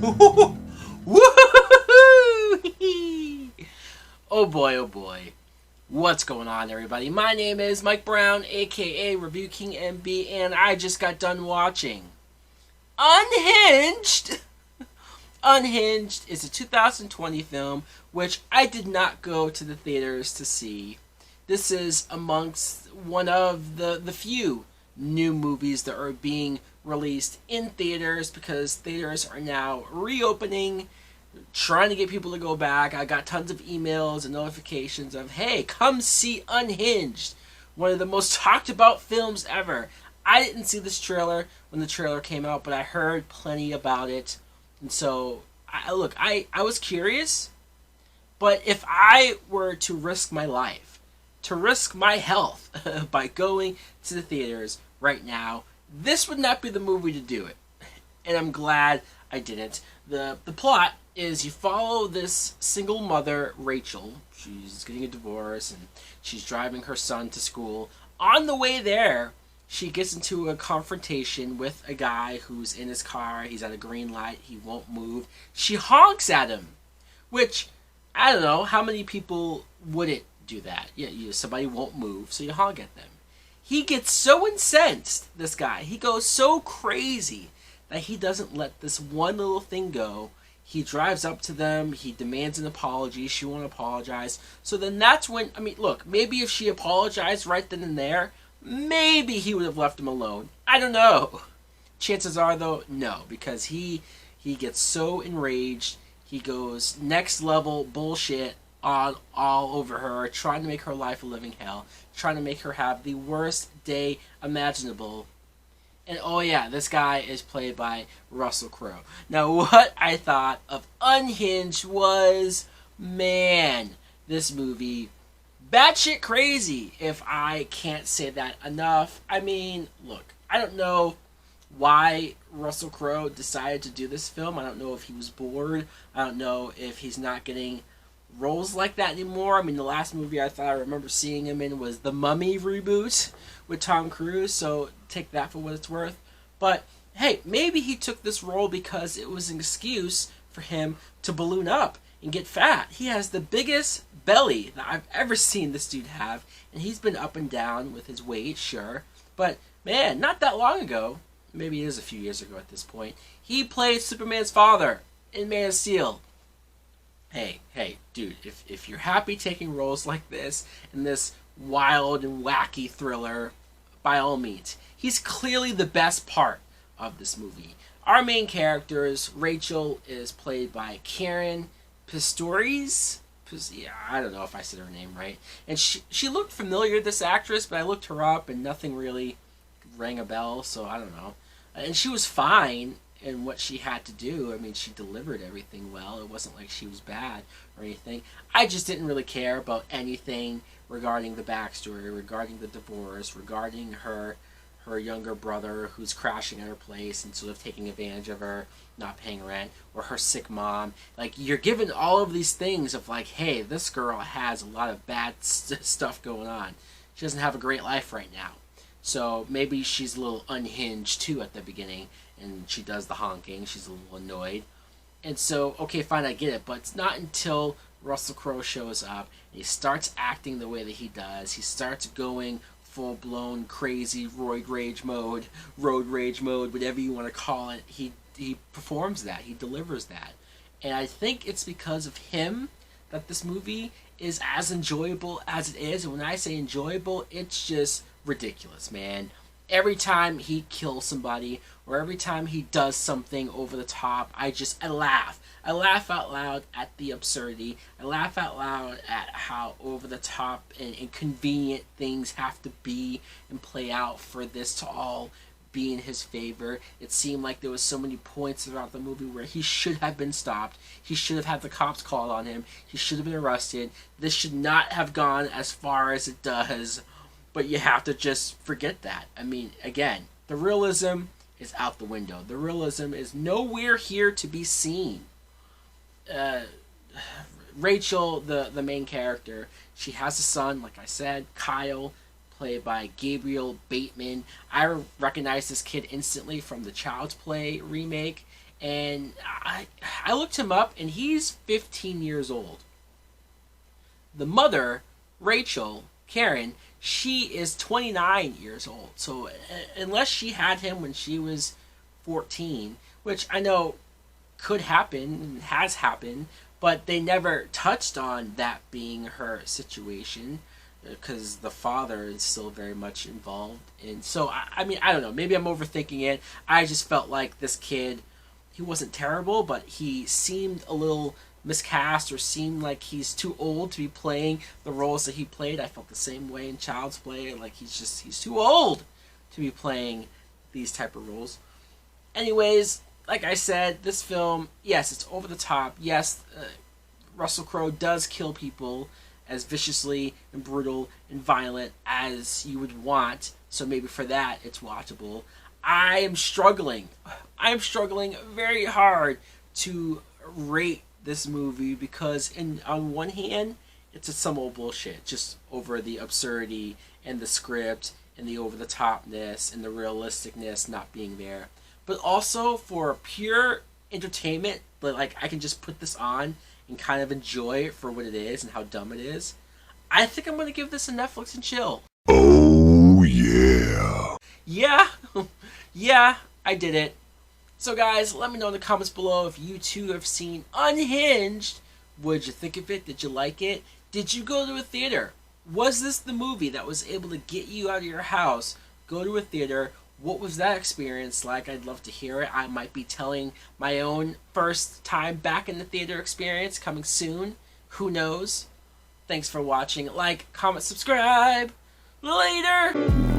Oh boy, oh boy. What's going on, everybody? My name is Mike Brown, aka Review King MB, and I just got done watching Unhinged. Unhinged is a 2020 film which I did not go to the theaters to see. This is amongst one of the few new movies that are being released in theaters because theaters are now reopening, trying to get people to go back. I got tons of emails and notifications of, hey, come see Unhinged, one of the most talked about films ever. I didn't see this trailer when the trailer came out, but I heard plenty about it. And so, I was curious, but if I were to risk my life, to risk my health by going to the theaters right now, this would not be the movie to do it. And I'm glad I didn't. The plot is you follow this single mother, Rachel. She's getting a divorce and she's driving her son to school. On the way there, she gets into a confrontation with a guy who's in his car. He's at a green light. He won't move. She honks at him, which, I don't know, how many people wouldn't do that? Yeah, somebody won't move, so you honk at them. He gets so incensed, this guy. He goes so crazy that he doesn't let this one little thing go. He drives up to them. He demands an apology. She won't apologize. So then that's when, look, maybe if she apologized right then and there, maybe he would have left him alone. I don't know. Chances are, though, no, because he gets so enraged. He goes next level bullshit on all over her, trying to make her life a living hell, trying to make her have the worst day imaginable. And oh yeah, this guy is played by Russell Crowe. Now what I thought of Unhinged was, man, this movie, batshit crazy, if I can't say that enough. Look, I don't know why Russell Crowe decided to do this film. I don't know if he was bored. I don't know if he's not getting roles like that anymore. The last movie I thought I remember seeing him in was the Mummy reboot with Tom Cruise, so take that for what it's worth. But hey, maybe he took this role because it was an excuse for him to balloon up and get fat. He has the biggest belly that I've ever seen this dude have, and he's been up and down with his weight, sure, but man, not that long ago, maybe it is a few years ago at this point, he played Superman's father in Man of Steel. Hey, dude, if you're happy taking roles like this in this wild and wacky thriller, by all means. He's clearly the best part of this movie. Our main characters, Rachel, is played by Karen Pistorius. Yeah, I don't know if I said her name right. And she looked familiar, this actress, but I looked her up and nothing really rang a bell, so I don't know. And she was fine in what she had to do. She delivered everything well. It wasn't like she was bad or anything. I just didn't really care about anything regarding the backstory, regarding the divorce, regarding her younger brother who's crashing at her place and sort of taking advantage of her, not paying rent, or her sick mom. You're given all of these things of hey, this girl has a lot of bad stuff going on. She doesn't have a great life right now. So maybe she's a little unhinged too at the beginning, and she does the honking. She's a little annoyed. And so, okay, fine, I get it, but it's not until Russell Crowe shows up and he starts acting the way that he does. He starts going full-blown crazy road rage mode, whatever you want to call it. He performs that. He delivers that. And I think it's because of him that this movie is as enjoyable as it is. And when I say enjoyable, it's just ridiculous, man. Every time he kills somebody or every time he does something over the top, I laugh. I laugh out loud at the absurdity. I laugh out loud at how over the top and inconvenient things have to be and play out for this to all be in his favor. It seemed like there was so many points throughout the movie where he should have been stopped. He should have had the cops called on him. He should have been arrested. This should not have gone as far as it does. But you have to just forget that. Again, the realism is out the window. The realism is nowhere here to be seen. Rachel, the main character, she has a son, like I said, Kyle, played by Gabriel Bateman. I recognize this kid instantly from the Child's Play remake, And I looked him up, and he's 15 years old. The mother, Rachel, Karen, she is 29 years old. So unless she had him when she was 14, which I know could happen and has happened, but they never touched on that being her situation because the father is still very much involved. And so, I mean, I don't know. Maybe I'm overthinking it. I just felt like this kid, he wasn't terrible, but he seemed a little miscast or seemed like he's too old to be playing the roles that he played. I felt the same way in Child's Play. Like, he's too old to be playing these type of roles. Anyways, like I said, this film, yes, it's over the top. Yes, Russell Crowe does kill people as viciously and brutal and violent as you would want. So maybe for that, it's watchable. I am struggling very hard to rate this movie because, on one hand, it's some old bullshit, just over the absurdity and the script and the over-the-topness and the realisticness not being there. But also for pure entertainment, like I can just put this on and kind of enjoy it for what it is and how dumb it is. I think I'm going to give this a Netflix and chill. Oh, yeah. Yeah, yeah, I did it. So guys, let me know in the comments below if you too have seen Unhinged. What'd you think of it? Did you like it? Did you go to a theater? Was this the movie that was able to get you out of your house, go to a theater? What was that experience like? I'd love to hear it. I might be telling my own first time back in the theater experience coming soon. Who knows? Thanks for watching. Like, comment, subscribe. Later!